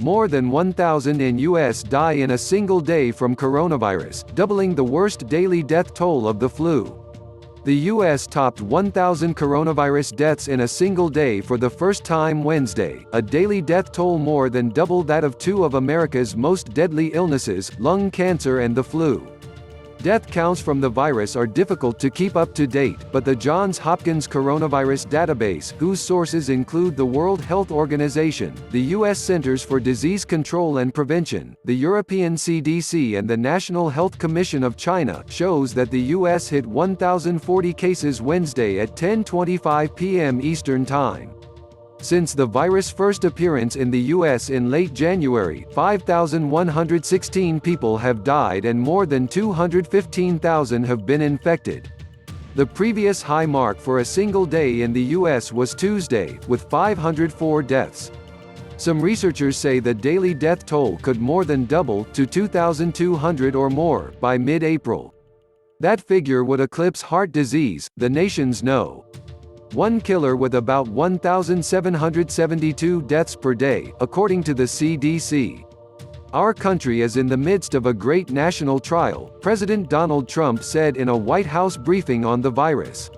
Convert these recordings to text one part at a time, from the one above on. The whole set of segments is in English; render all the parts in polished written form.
More than 1,000 in U.S. die in a single day from coronavirus, doubling the worst daily death toll of the flu. The U.S. topped 1,000 coronavirus deaths in a single day for the first time Wednesday, a daily death toll more than double that of two of America's most deadly illnesses, lung cancer and the flu. Death counts from the virus are difficult to keep up to date, but the Johns Hopkins coronavirus database, whose sources include the World Health Organization, the U.S. Centers for Disease Control and Prevention, the European CDC and the National Health Commission of China, shows that the U.S. hit 1,040 cases Wednesday at 10:25 p.m. Eastern Time. Since the virus' first appearance in the U.S. in late January, 5,116 people have died and more than 215,000 have been infected. The previous high mark for a single day in the U.S. was Tuesday, with 504 deaths. Some researchers say the daily death toll could more than double, to 2,200 or more, by mid-April. That figure would eclipse heart disease, the nation's no. One killer with about 1,772 deaths per day, according to the CDC. Our country is in the midst of a great national trial, President Donald Trump said in a White House briefing on the virus.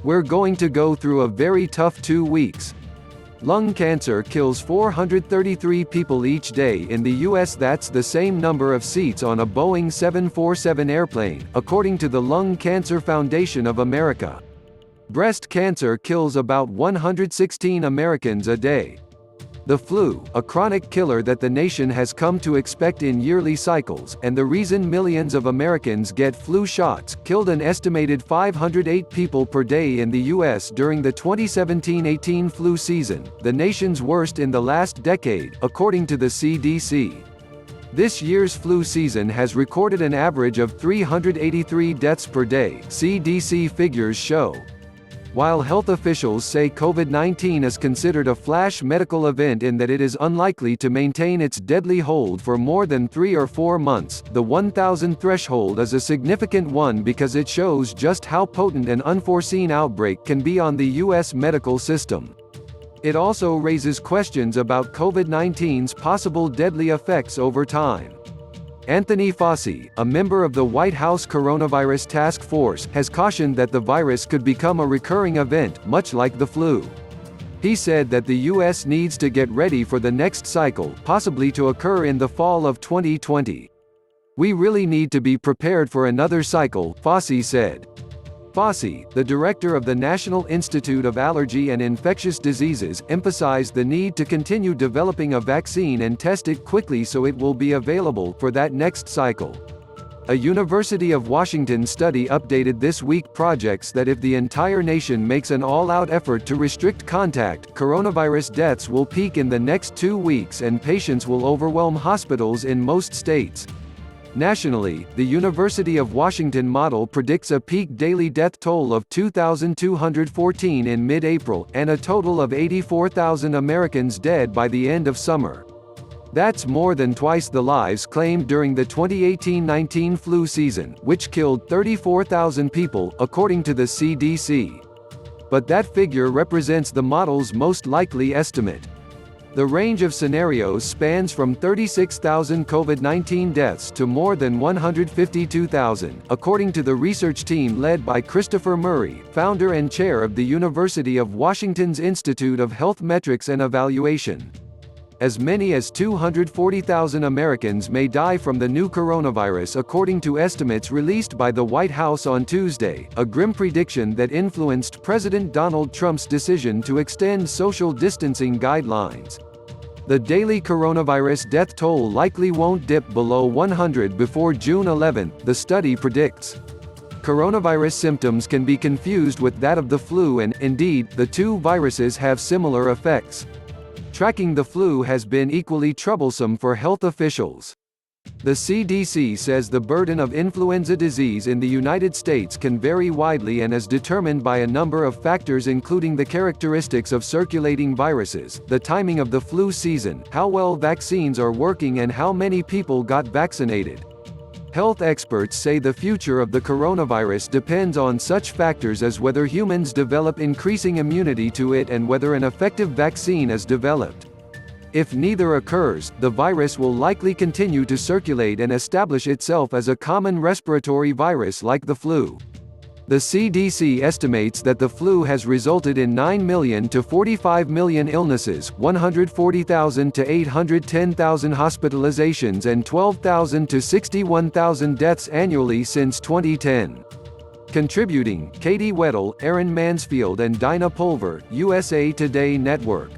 We're going to go through a very tough 2 weeks. Lung cancer kills 433 people each day in the U.S. That's the same number of seats on a Boeing 747 airplane, according to the Lung Cancer Foundation of America. Breast cancer kills about 116 Americans a day. The flu, a chronic killer that the nation has come to expect in yearly cycles, and the reason millions of Americans get flu shots, killed an estimated 508 people per day in the U.S. during the 2017-18 flu season, the nation's worst in the last decade, according to the CDC. This year's flu season has recorded an average of 383 deaths per day, CDC figures show. While health officials say COVID-19 is considered a flash medical event in that it is unlikely to maintain its deadly hold for more than 3 or 4 months, the 1,000 threshold is a significant one because it shows just how potent an unforeseen outbreak can be on the U.S. medical system. It also raises questions about COVID-19's possible deadly effects over time. Anthony Fauci, a member of the White House Coronavirus Task Force, has cautioned that the virus could become a recurring event, much like the flu. He said that the U.S. needs to get ready for the next cycle, possibly to occur in the fall of 2020. We really need to be prepared for another cycle, Fauci said. Fauci, the director of the National Institute of Allergy and Infectious Diseases, emphasized the need to continue developing a vaccine and test it quickly so it will be available for that next cycle. A University of Washington study updated this week projects that if the entire nation makes an all-out effort to restrict contact, coronavirus deaths will peak in the next 2 weeks and patients will overwhelm hospitals in most states. Nationally, the University of Washington model predicts a peak daily death toll of 2,214 in mid-April, and a total of 84,000 Americans dead by the end of summer. That's more than twice the lives claimed during the 2018-19 flu season, which killed 34,000 people, according to the CDC. But that figure represents the model's most likely estimate. The range of scenarios spans from 36,000 COVID-19 deaths to more than 152,000, according to the research team led by Christopher Murray, founder and chair of the University of Washington's Institute of Health Metrics and Evaluation. As many as 240,000 Americans may die from the new coronavirus according to estimates released by the White House on Tuesday, a grim prediction that influenced President Donald Trump's decision to extend social distancing guidelines. The daily coronavirus death toll likely won't dip below 100 before June 11, the study predicts. Coronavirus symptoms can be confused with that of the flu and, indeed, the two viruses have similar effects. Tracking the flu has been equally troublesome for health officials. The CDC says the burden of influenza disease in the United States can vary widely and is determined by a number of factors including the characteristics of circulating viruses, the timing of the flu season, how well vaccines are working and how many people got vaccinated. Health experts say the future of the coronavirus depends on such factors as whether humans develop increasing immunity to it and whether an effective vaccine is developed. If neither occurs, the virus will likely continue to circulate and establish itself as a common respiratory virus like the flu. The CDC estimates that the flu has resulted in 9 million to 45 million illnesses, 140,000 to 810,000 hospitalizations and 12,000 to 61,000 deaths annually since 2010. Contributing, Katie Weddle, Aaron Mansfield and Dinah Pulver, USA Today Network.